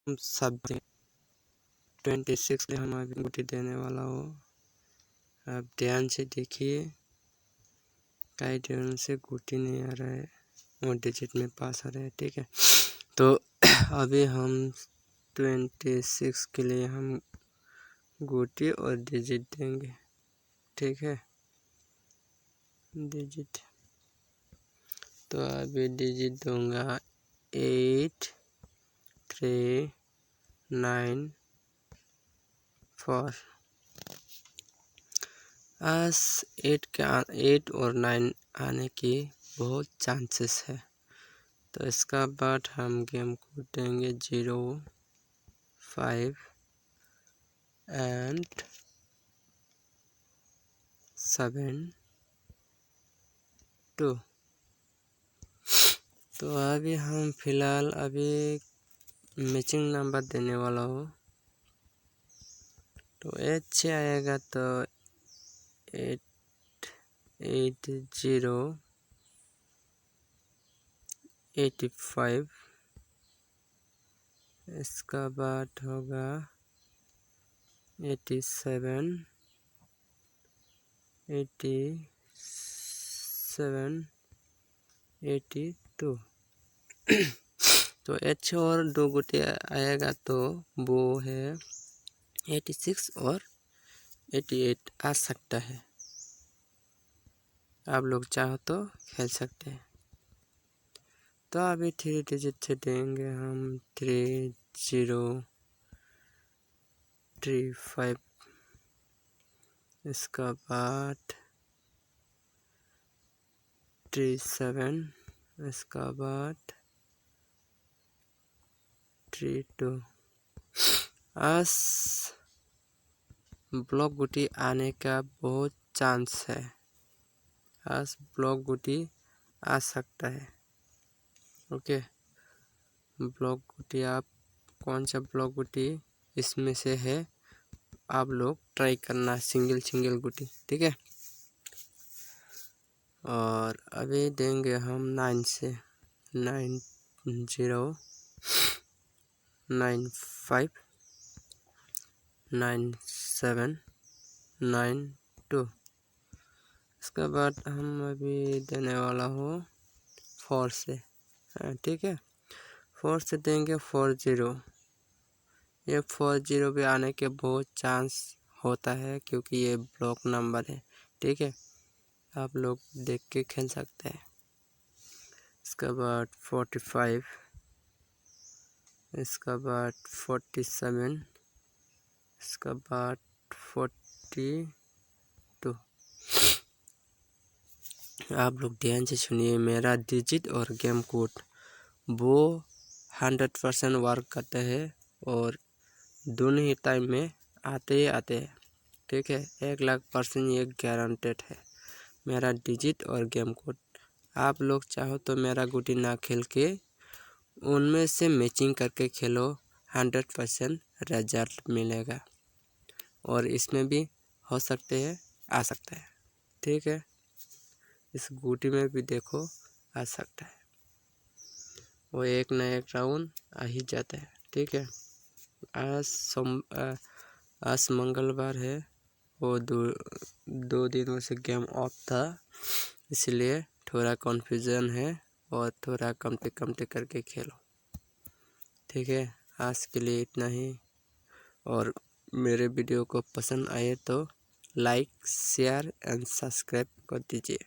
हम सब 26 हम अभी गुटी देने वाला हो। आप ध्यान से देखिए, कई दिनों से गुटी नहीं आ रहा है और डिजिट में पास आ रहा है। ठीक है, तो अभी हम 26 के लिए हम गुटी और डिजिट देंगे। ठीक है, डिजिट तो अभी डिजिट दूंगा 8 3 9 4। आज 8 और 9 आने की बहुत चांसेस है। तो इसका बाद हम गेम को देंगे 0 5 एंड 7 2। तो अभी हम फिलहाल अभी मैचिंग नंबर देने वाला हो। तो 8 से आएगा तो 8 8 0 85। इसका बाद होगा 87 82। तो 8 और 2 गुटी आएगा तो वो है 86 और 88 आ सकता है। आप लोग चाहो तो खेल सकते हैं। तो अभी 3 डिजिट से देंगे हम 3 0 3 5। इसका बाद 3 7। इसका बाद 3 2। आज ब्लॉक गुटी आने का बहुत चांस है। आज ब्लॉक गुटी आ सकता है। ओके, ब्लॉक गुटी आप कौन सा ब्लॉक गुटी इसमें से है, आप लोग ट्राई करना सिंगल गुटी। ठीक है, और अभी देंगे हम 9 से 9 0 9 5 9 7 9 2। इसके बाद हम अभी देने वाला हो 4 से। ठीक है, 4 से देंगे 4 0। ये 4 0 भी आने के बहुत चांस होता है क्योंकि ये ब्लॉक नंबर है। ठीक है, आप लोग देख के खेल सकते हैं। इसके बाद 45। इसका बाद 47। इसका बाद 42। आप लोग ध्यान से सुनिए, मेरा डिजिट और गेम कोड वो 100% वर्क करते हैं और दोनों ही टाइम में आते हैं। ठीक है, 1,00,000% ये गारंटेड है मेरा डिजिट और गेम कोड। आप लोग चाहो तो मेरा गुटी ना खेल के उनमें से मैचिंग करके खेलो, 100% रिजल्ट मिलेगा। और इसमें भी हो सकते हैं, आ सकता है। ठीक है, इस गुटी में भी देखो आ सकता है, वो एक ना एक राउंड आ ही जाता है। ठीक है, आज मंगलवार है, वो दो दिनों से गेम ऑफ था, इसलिए थोड़ा कन्फ्यूजन है और थोड़ा कमते करके खेलो। ठीक है, आज के लिए इतना ही। और मेरे वीडियो को पसंद आए तो लाइक शेयर एंड सब्सक्राइब कर दीजिए।